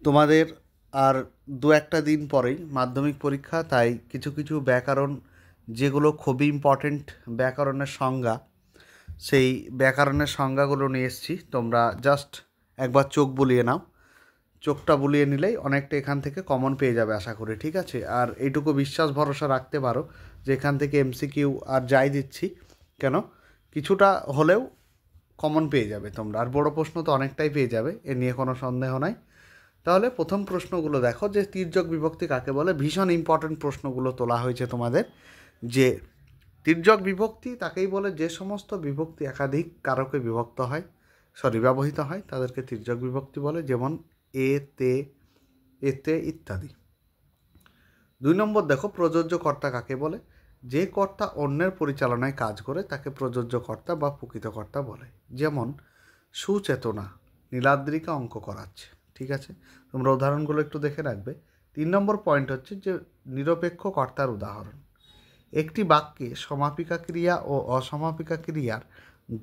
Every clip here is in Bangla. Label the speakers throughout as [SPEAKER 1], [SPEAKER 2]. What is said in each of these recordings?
[SPEAKER 1] তোমাদের আর দু একটা দিন পরেই মাধ্যমিক পরীক্ষা, তাই কিছু কিছু ব্যাকরণ যেগুলো খুবই ইম্পর্টেন্ট ব্যাকরণের সংজ্ঞা, সেই ব্যাকরণের সংজ্ঞাগুলো নিয়ে এসেছি। তোমরা জাস্ট একবার চোখ বুলিয়ে নাও, চোখটা বুলিয়ে নিলেই অনেকটা এখান থেকে কমন পেয়ে যাবে আশা করি, ঠিক আছে? আর এইটুকু বিশ্বাস ভরসা রাখতে পারো যে এখান থেকে এমসিকিউ আর যাই দিচ্ছি কেন, কিছুটা হলেও কমন পেয়ে যাবে তোমরা। আর বড় প্রশ্ন তো অনেকটাই পেয়ে যাবে, এ নিয়ে কোনো সন্দেহ নাই। তাহলে প্রথম প্রশ্নগুলো দেখো যে তির্যক বিভক্তি কাকে বলে। ভীষণ ইম্পর্ট্যান্ট প্রশ্নগুলো তোলা হয়েছে তোমাদের। যে তির্যক বিভক্তি তাকেই বলে যে সমস্ত বিভক্তি একাধিক কারকে বিভক্ত হয়, ব্যবহৃত হয়, তাদেরকে তির্যক বিভক্তি বলে। যেমন এ, তে, এতে ইত্যাদি। 2 নম্বর দেখো প্রযোজ্য কর্তা কাকে বলে। যে কর্তা অন্যের পরিচালনায় কাজ করে তাকে প্রযোজ্য কর্তা বা প্রকৃত কর্তা বলে। যেমন সুচেতনা নীলাদ্রিকা অঙ্ক করাচ্ছে, ঠিক আছে? তোমরা উদাহরণগুলো একটু দেখে রাখবে। 3 নম্বর পয়েন্ট হচ্ছে যে নিরপেক্ষ কর্তার উদাহরণ। একটি বাক্যে সমাপিকা ক্রিয়া ও অসমাপিকা ক্রিয়ার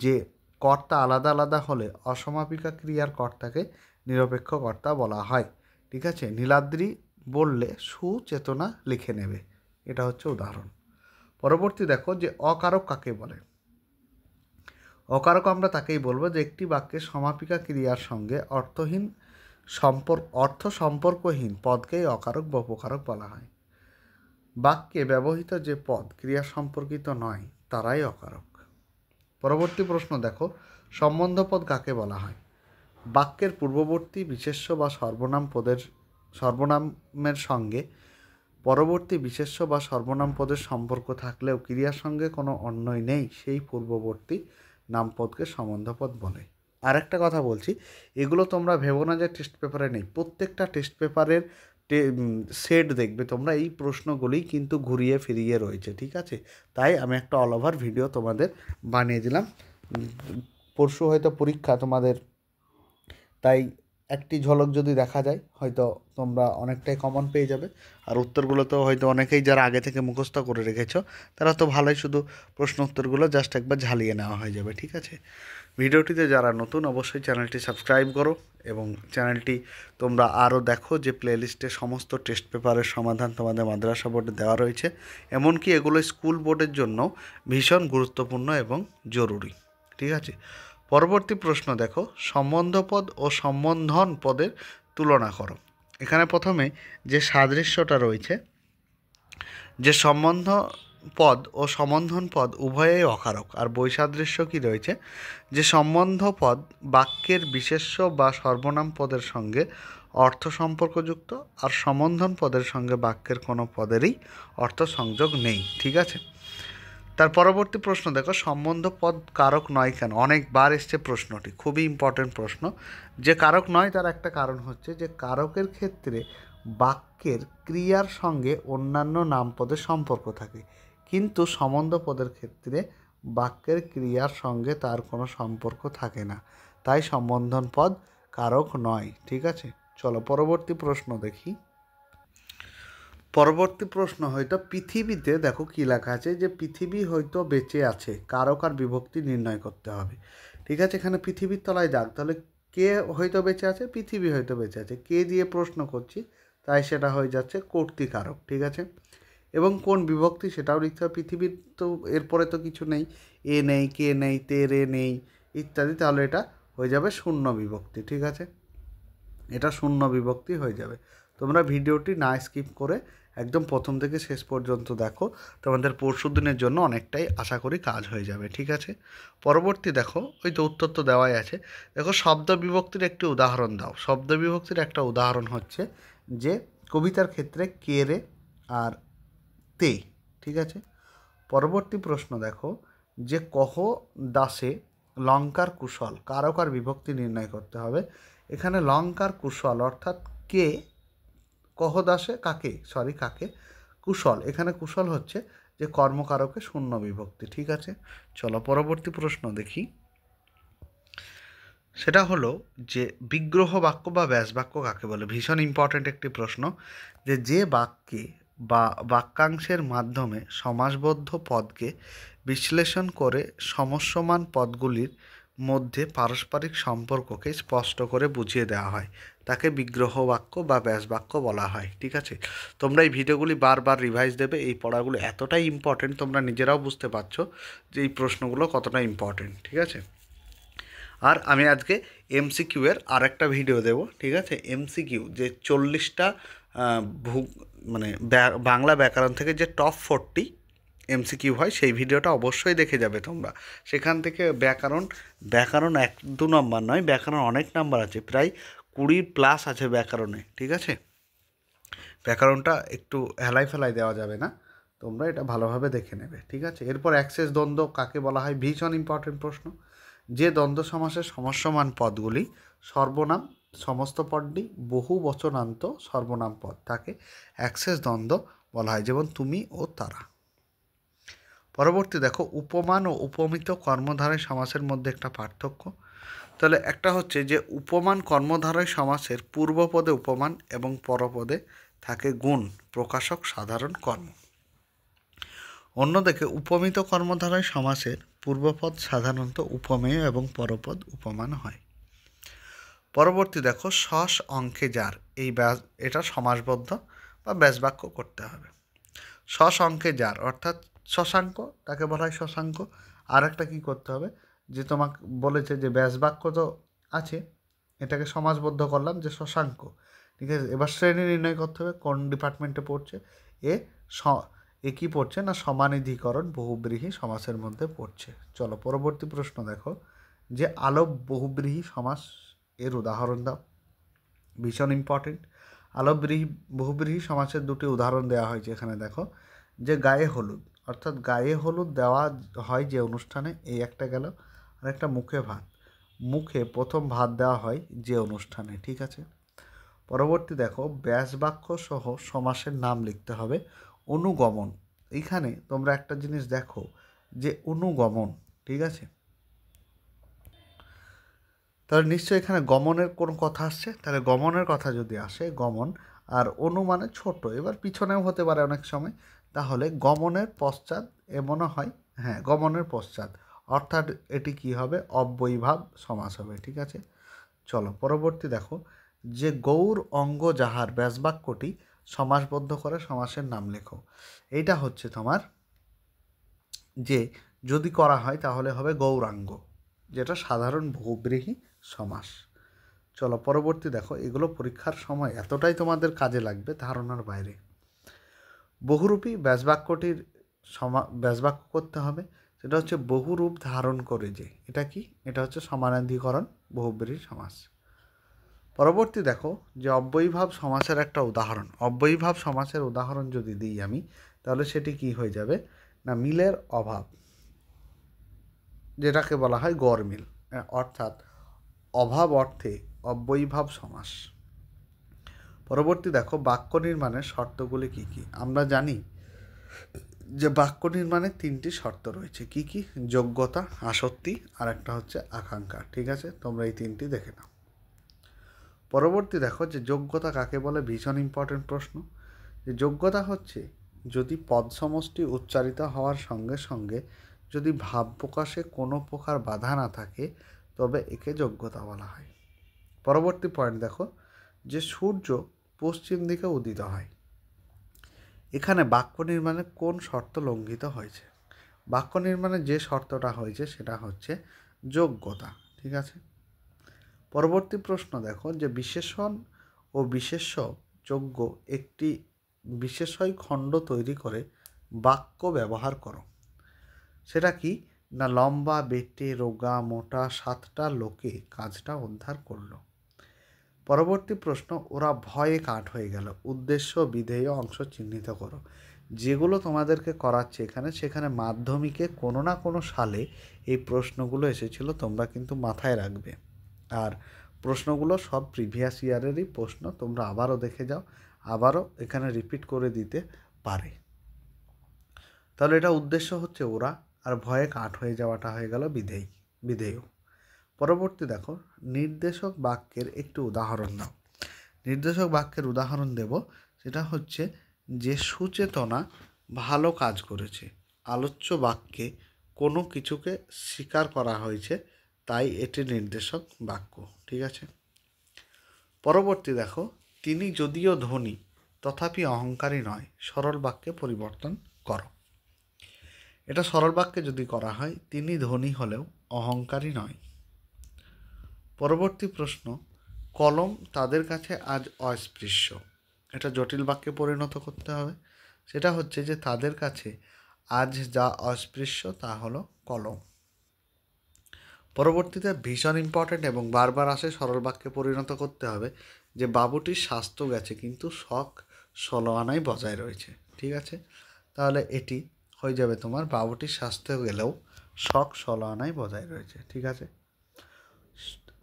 [SPEAKER 1] যে কর্তা আলাদা আলাদা হলে অসমাপিকা ক্রিয়ার কর্তাকে নিরপেক্ষ কর্তা বলা হয়, ঠিক আছে? নীলাদ্রি বললে সুচেতনা লিখে নেবে, এটা হচ্ছে উদাহরণ। পরবর্তী দেখো যে অকারক কাকে বলে। অকারক আমরা তাকেই বলবো যে একটি বাক্যে সমাপিকা ক্রিয়ার সঙ্গে অর্থ সম্পর্কহীন পদকেই অকারক বা উপকারক বলা হয়। বাক্যে ব্যবহৃত যে পদ ক্রিয়া সম্পর্কিত নয় তারাই অকারক। পরবর্তী প্রশ্ন দেখো সম্বন্ধ পদ কাকে বলা হয়। বাক্যের পূর্ববর্তী বিশেষ্য বা সর্বনামের সঙ্গে পরবর্তী বিশেষ্য বা সর্বনাম পদের সম্পর্ক থাকলেও ক্রিয়ার সঙ্গে কোনো অন্যই নেই, সেই পূর্ববর্তী নামপদকে সম্বন্ধপদ বলে। আর একটা কথা বলছি, এগুলো তোমরা ভেবো না যে টেস্ট পেপারে নেই। প্রত্যেকটা টেস্ট পেপারের সেট দেখবে তোমরা, এই প্রশ্নগুলি কিন্তু ঘুরিয়ে ফিরিয়ে রয়েছে, ঠিক আছে? তাই আমি একটা অল ওভার ভিডিও তোমাদের বানিয়ে দিলাম। পরশু হয়তো পরীক্ষা তোমাদের, তাই একটি ঝলক যদি দেখা যায় হয়তো তোমরা অনেকটাই কমন পেয়ে যাবে। আর উত্তরগুলো তো হয়তো অনেকেই যারা আগে থেকে মুখস্থ করে রেখেছো তারা তো ভালোই, শুধু প্রশ্ন উত্তরগুলো জাস্ট একবার ঝালিয়ে নেওয়া হয়ে যাবে, ঠিক আছে? ভিডিওটিতে যারা নতুন অবশ্যই চ্যানেলটি সাবস্ক্রাইব করো এবং চ্যানেলটি তোমরা আরও দেখো যে প্লেলিস্টে সমস্ত টেস্ট পেপারের সমাধান তোমাদের মাদ্রাসা বোর্ডে দেওয়া রয়েছে। এমনকি এগুলো স্কুল বোর্ডের জন্য ভীষণ গুরুত্বপূর্ণ এবং জরুরি, ঠিক আছে? পরবর্তী প্রশ্ন দেখো সম্বন্ধপদ ও সম্বন্ধন পদের তুলনা করো। এখানে প্রথমে যে সাদৃশ্যটা রয়েছে, যে সম্বন্ধ পদ ও সম্বন্ধন পদ উভয়েই অকারক। আর বৈসাদৃশ্য কী রয়েছে, যে সম্বন্ধ পদ বাক্যের বিশেষ্য বা সর্বনাম পদের সঙ্গে অর্থ সম্পর্কযুক্ত, আর সম্বন্ধন পদের সঙ্গে বাক্যের কোনো পদেরই অর্থ সংযোগ নেই, ঠিক আছে? তার পরবর্তী প্রশ্ন দেখো সম্বন্ধ পদ কারক নয় কেন। অনেকবার এসছে প্রশ্নটি, খুবই ইম্পর্টেন্ট প্রশ্ন। যে কারক নয় তার একটা কারণ হচ্ছে যে কারকের ক্ষেত্রে বাক্যের ক্রিয়ার সঙ্গে অন্যান্য নামপদের সম্পর্ক থাকে, কিন্তু সম্বন্ধ পদের ক্ষেত্রে বাক্যের ক্রিয়ার সঙ্গে তার কোনো সম্পর্ক থাকে না, তাই সম্বন্ধন পদ কারক নয়, ঠিক আছে? চলো পরবর্তী প্রশ্ন দেখি। পরবর্তী প্রশ্ন হয়তো পৃথিবীতে দেখো কী লেখা আছে, যে পৃথিবী হয়তো বেঁচে আছে, কারক আর বিভক্তি নির্ণয় করতে হবে, ঠিক আছে? এখানে পৃথিবীর তলায় দাগ, তাহলে কে হয়তো বেঁচে আছে, পৃথিবী হয়তো বেঁচে আছে, কে দিয়ে প্রশ্ন করছি, তাই সেটা হয়ে যাচ্ছে কর্তৃকারক, ঠিক আছে? এবং কোন বিভক্তি সেটাও লিখতে হবে। পৃথিবীর তো এরপরে তো কিছু নেই, এ নেই, কে নেই, তে রে নেই ইত্যাদি, তাহলে এটা হয়ে যাবে শূন্য বিভক্তি, ঠিক আছে? এটা শূন্য বিভক্তি হয়ে যাবে। তোমরা ভিডিওটি না স্কিপ করে একদম প্রথম থেকে শেষ পর্যন্ত দেখো, তোমাদের পরশু দিনের জন্য অনেকটাই আশা করি কাজ হয়ে যাবে, ঠিক আছে? পরবর্তী দেখো, ওই তো উত্তর তো দেওয়াই আছে। দেখো শব্দ বিভক্তির একটি উদাহরণ দাও। শব্দ বিভক্তির একটা উদাহরণ হচ্ছে যে কবিতার ক্ষেত্রে কে রে আর তে, ঠিক আছে? পরবর্তী প্রশ্ন দেখো যে কহ দাসে লঙ্কার কুশল, কারক আর বিভক্তি নির্ণয় করতে হবে। এখানে লঙ্কার কুশল অর্থাৎ কে, কহ দাসে কাকে কুশল, এখানে কুশল হচ্ছে যে কর্মকারকে শূন্য বিভক্তি, ঠিক আছে? চলো পরবর্তী প্রশ্ন দেখি। সেটা হলো যে বিগ্রহ বাক্য বা ব্যাস বাক্য কাকে বলে। ভীষণ ইম্পর্ট্যান্ট একটি প্রশ্ন, যে বাক্যে বা বাক্যাংশের মাধ্যমে সমাসবদ্ধ পদকে বিশ্লেষণ করে সমস্যমান পদগুলির মধ্যে পারস্পরিক সম্পর্ককে স্পষ্ট করে বুঝিয়ে দেওয়া হয়, তাকে বিগ্রহ বাক্য বা ব্যাস বাক্য বলা হয়। ঠিক আছে, তোমরা এই ভিডিওগুলি বারবার রিভাইজ দেবে। এই পড়াগুলো এতটাই ইম্পর্টেন্ট, তোমরা নিজেরাও বুঝতে পারছো যে এই প্রশ্নগুলো কতটা ইম্পর্টেন্ট। ঠিক আছে, আর আমি আজকে এমসিকিউ এর আরেকটা ভিডিও দেব। ঠিক আছে, এমসিকিউ যে 40টা মানে বাংলা ব্যাকরণ থেকে যে টপ 40 এমসিকিউ হয়, সেই ভিডিওটা অবশ্যই দেখে যাবে তোমরা। সেখান থেকে ব্যাকরণ 1-2 নম্বর নয়, ব্যাকরণ অনেক নাম্বার আছে, প্রায় 20+ আছে ব্যাকরণে। ঠিক আছে, ব্যাকরণটা একটু হেলাই ফেলাই দেওয়া যাবে না, তোমরা এটা ভালোভাবে দেখে নেবে। ঠিক আছে, এরপর অ্যাক্সেস দ্বন্দ্ব কাকে বলা হয়, ভীষণ ইম্পর্টেন্ট প্রশ্ন। যে দ্বন্দ্ব সমাসের সমস্যমান পদগুলি সর্বনাম সমস্ত পদটি বহু বচনান্ত সর্বনাম পদ, তাকে অ্যাক্সেস দ্বন্দ্ব বলা হয়, যেমন তুমি ও তারা। পরবর্তী দেখো, উপমান ও উপমিত কর্মধারয় সমাসের মধ্যে একটা পার্থক্য। তাহলে একটা হচ্ছে যে উপমান কর্মধারয় সমাসের পূর্বপদে উপমান এবং পরপদে থাকে গুণ প্রকাশক সাধারণ কর্ম। অন্যদিকে উপমিত কর্মধারয় সমাসের পূর্বপদ সাধারণত উপমেয় এবং পরপদ উপমান হয়। পরবর্তী দেখো, শশ অঙ্কে যার, এটা সমাসবদ্ধ বা ব্যাসবাক্য করতে হবে। শশ অঙ্কে যার অর্থাৎ শশাঙ্ক, তাকে বলা হয় শশাঙ্ক। আর একটা কী করতে হবে, যে তোমাকে বলেছে যে ব্যাসবাক্য তো আছে, এটাকে সমাসবদ্ধ করলাম যে শশাঙ্ক। ঠিক আছে, এবার শ্রেণী নির্ণয় করতে হবে কোন ডিপার্টমেন্টে পড়ছে। এ কী পড়ছে না, সমানিধিকরণ বহুব্রীহি সমাসের মধ্যে পড়ছে। চলো পরবর্তী প্রশ্ন দেখো, যে আলোপ বহুব্রীহি সমাস এর উদাহরণ দাও। ভীষণ ইম্পর্টেন্ট। আলোপ বহুব্রীহি সমাসের দুটি উদাহরণ দেওয়া হয়েছে এখানে। দেখো, যে গায়ে হলুদ, অর্থাৎ গায়ে হলুদ দেওয়া হয় যে অনুষ্ঠানে, এই একটা গেল। আর একটা মুখে ভাত, মুখে প্রথম ভাত দেওয়া হয় যে অনুষ্ঠানে। ঠিক আছে, পরবর্তী দেখো, ব্যাসবাক্য সহ সমাসের নাম লিখতে হবে। অনুগমন, এইখানে তোমরা একটা জিনিস দেখো যে অনুগমন, ঠিক আছে, তাহলে নিশ্চয়ই এখানে গমনের কোনো কথা আসছে। তাহলে গমনের কথা যদি আসে, গমন আর অনু মানে ছোট, এবার পিছনেও হতে পারে অনেক সময়। তাহলে গমনের পশ্চাৎ মনে হয়, হ্যাঁ গমনের পশ্চাৎ, অর্থাৎ এটি কি হবে, অব্যয়ীভাব সমাস হবে। ঠিক আছে, চলো পরবর্তী দেখো, যে গৌর অঙ্গ যাহার ব্যাসবাক্যটি সমাসবদ্ধ করে সমাসের নাম লেখো। এইটা হচ্ছে তোমার, যে যদি করা হয় তাহলে হবে গৌরাঙ্গ, যেটা সাধারণ বহুব্রীহি সমাস। চলো পরবর্তী দেখো, এগুলো পরীক্ষার সময় এতটাই তোমাদের কাজে লাগবে ধারণার বাইরে। বহুরূপী ব্যাসবাক্যটির ব্যাসবাক্য করতে হবে, সেটা হচ্ছে বহুরূপ ধারণ করে যে, এটা কি, এটা হচ্ছে সমানাধিকরণ বহুব্রীহি সমাস। পরবর্তী দেখো, যে অব্যয়ীভাব সমাসের একটা উদাহরণ। অব্যয়ীভাব সমাসের উদাহরণ যদি দিই আমি, তাহলে সেটি কি হয়ে যাবে না, মিলের অভাব, যেটাকে বলা হয় গড়মিল, অর্থাৎ অভাব অর্থে অব্যয়ীভাব সমাস। পরবর্তী দেখো, বাক্য নির্মাণের শর্তগুলি কি কি। আমরা জানি যে বাক্য নির্মাণে 3টি শর্ত রয়েছে। কি কি, যোগ্যতা, আসক্তি, আর একটা হচ্ছে আকাঙ্ক্ষা। ঠিক আছে, তোমরা এই 3টি দেখে নাও। পরবর্তী দেখো, যে যোগ্যতা কাকে বলে, ভীষণ ইম্পর্টেন্ট প্রশ্ন। যে যোগ্যতা হচ্ছে যদি পদ সমষ্টি উচ্চারিত হওয়ার সঙ্গে সঙ্গে যদি ভাব প্রকাশে কোনো প্রকার বাধা না থাকে, তবে একে যোগ্যতা বলা হয়। পরবর্তী পয়েন্ট দেখো, যে সূর্য পশ্চিম দিকে উদিত হয়। এখানে বাক্য নির্মাণে কোন শর্ত লঙ্ঘিত হয়েছে। বাক্য নির্মাণে যে শর্তটা হয়েছে সেটা হচ্ছে যোগ্যতা। ঠিক আছে, পরবর্তী প্রশ্ন দেখো, যে বিশেষণ ও বিশেষ্য যোগ্য একটি বিশেষয় খণ্ড তৈরি করে বাক্য ব্যবহার করো। সেটা কি না, লম্বা, বেটে, রোগা, মোটা 7টা লোকে কাজটা উদ্ধার করলো। পরবর্তী প্রশ্ন, ওরা ভয়ে কাঠ হয়ে গেল। উদ্দেশ্য বিধেয় অংশ চিহ্নিত করো। যেগুলো তোমাদেরকে করাচ্ছে এখানে, সেখানে মাধ্যমিকে কোনো না কোনো সালে এই প্রশ্নগুলো এসেছিল, তোমরা কিন্তু মাথায় রাখবে। আর প্রশ্নগুলো সব প্রিভিয়াস ইয়ারেরই প্রশ্ন, তোমরা আবারও দেখে যাও, আবারও এখানে রিপিট করে দিতে পারে। তাহলে এটা উদ্দেশ্য হচ্ছে ওরা, আর ভয়ে কাঠ হয়ে যাওয়াটা হয়ে গেল বিধেয়। পরবর্তী দেখো, নির্দেশক বাক্যের একটি উদাহরণ দাও। নির্দেশক বাক্যের উদাহরণ দেব, সেটা হচ্ছে যে সুচেতনা ভালো কাজ করেছে। আলোচ্য বাক্যে কোনো কিছুকে স্বীকার করা হয়েছে, তাই এটি নির্দেশক বাক্য। ঠিক আছে, পরবর্তী দেখো, তিনি যদিও ধনী তথাপি অহংকারী নয়, সরল বাক্যে পরিবর্তন করো। এটা সরল বাক্যে যদি করা হয়, তিনি ধনী হলেও অহংকারী নয়। পরবর্তী প্রশ্ন, কলম তাদের কাছে আজ অস্পৃশ্য। এটা জটিল বাক্যে পরিণত করতে হবে। সেটা হচ্ছে যে তাদের কাছে আজ যা অস্পৃশ্য তা হলো কলম। পরবর্তীতে ভীষণ ইম্পর্ট্যান্ট এবং বারবার আসে, সরল বাক্যে পরিণত করতে হবে যে বাবুটির স্বাস্থ্য গেছে কিন্তু শখ 16 আনাই বজায় রয়েছে। ঠিক আছে, তাহলে এটি হয়ে যাবে তোমার বাবুটির স্বাস্থ্য গেলেও শখ 16 আনাই বজায় রয়েছে। ঠিক আছে,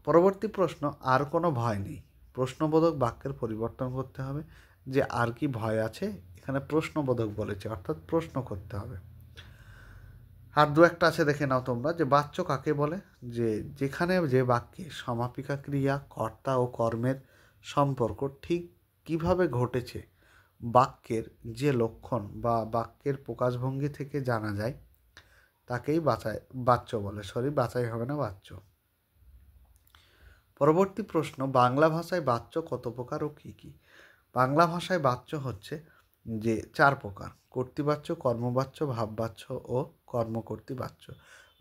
[SPEAKER 1] পরবর্তী প্রশ্ন, আর কোনো ভয় নেই। প্রশ্নবোধক বাক্যের পরিবর্তন করতে হবে, যে আর কি ভয় আছে, এখানে প্রশ্নবোধক বলেছে, অর্থাৎ প্রশ্ন করতে হবে। আর দু একটা আছে, দেখে নাও তোমরা, যে বাচ্য কাকে বলে, যে যেখানে যে বাক্যে সমাপিকা ক্রিয়া, কর্তা ও কর্মের সম্পর্ক ঠিক কিভাবে ঘটেছে বাক্যের যে লক্ষণ বা বাক্যের প্রকাশভঙ্গি থেকে জানা যায় তাকেই বাচ্য বলে। বাছাই হবে না, বাচ্য। পরবর্তী প্রশ্ন, বাংলা ভাষায় বাচ্য কত প্রকার ও কী কী? বাংলা ভাষায় বাচ্য হচ্ছে যে 4 প্রকার: কর্তৃবাচ্য, কর্মবাচ্য, ভাববাচ্য ও কর্মকর্তৃবাচ্য।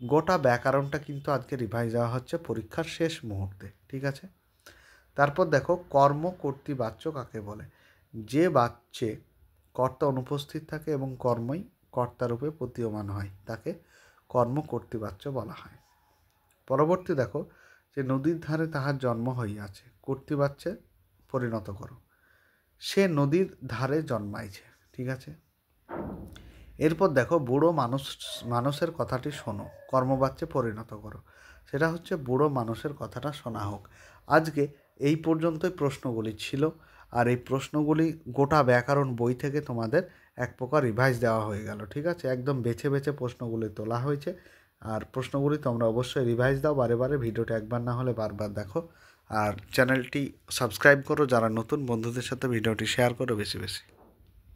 [SPEAKER 1] গোটা ব্যাকরণটা কিন্তু আজকে রিভাইজ দেওয়া হচ্ছে পরীক্ষার শেষ মুহূর্তে। ঠিক আছে, তারপর দেখো কর্মকর্তৃবাচ্য কাকে বলে, যে বাচ্যে কর্তা অনুপস্থিত থাকে এবং কর্মই কর্তারূপে প্রতীয়মান হয় তাকে কর্মকর্তৃবাচ্য বলা হয়। পরবর্তী দেখো, যে নদীর ধারে তাহার জন্ম হইয়াছে, কর্তৃবাচ্যে পরিণত করো, সে নদীর ধারে জন্মাইছে। ঠিক আছে, এরপর দেখো, বুড়ো মানুষের কথাটি শোনো, কর্মবাচ্যে পরিণত করো, সেটা হচ্ছে বুড়ো মানুষের কথাটা শোনা হোক। আজকে এই পর্যন্তই প্রশ্নগুলি ছিল, আর এই প্রশ্নগুলি গোটা ব্যাকরণ বই থেকে তোমাদের এক প্রকার রিভাইজ দেওয়া হয়ে গেল। ঠিক আছে, একদম বেছে বেছে প্রশ্নগুলি তোলা হয়েছে, আর প্রশ্নগুলি তোমরা অবশ্যই রিভাইজ দাও বারে বারে, ভিডিওটা একবার না হলে বারবার দেখো, আর চ্যানেলটি সাবস্ক্রাইব করো, যারা নতুন বন্ধুদের সাথে ভিডিওটি শেয়ার করো বেশি বেশি।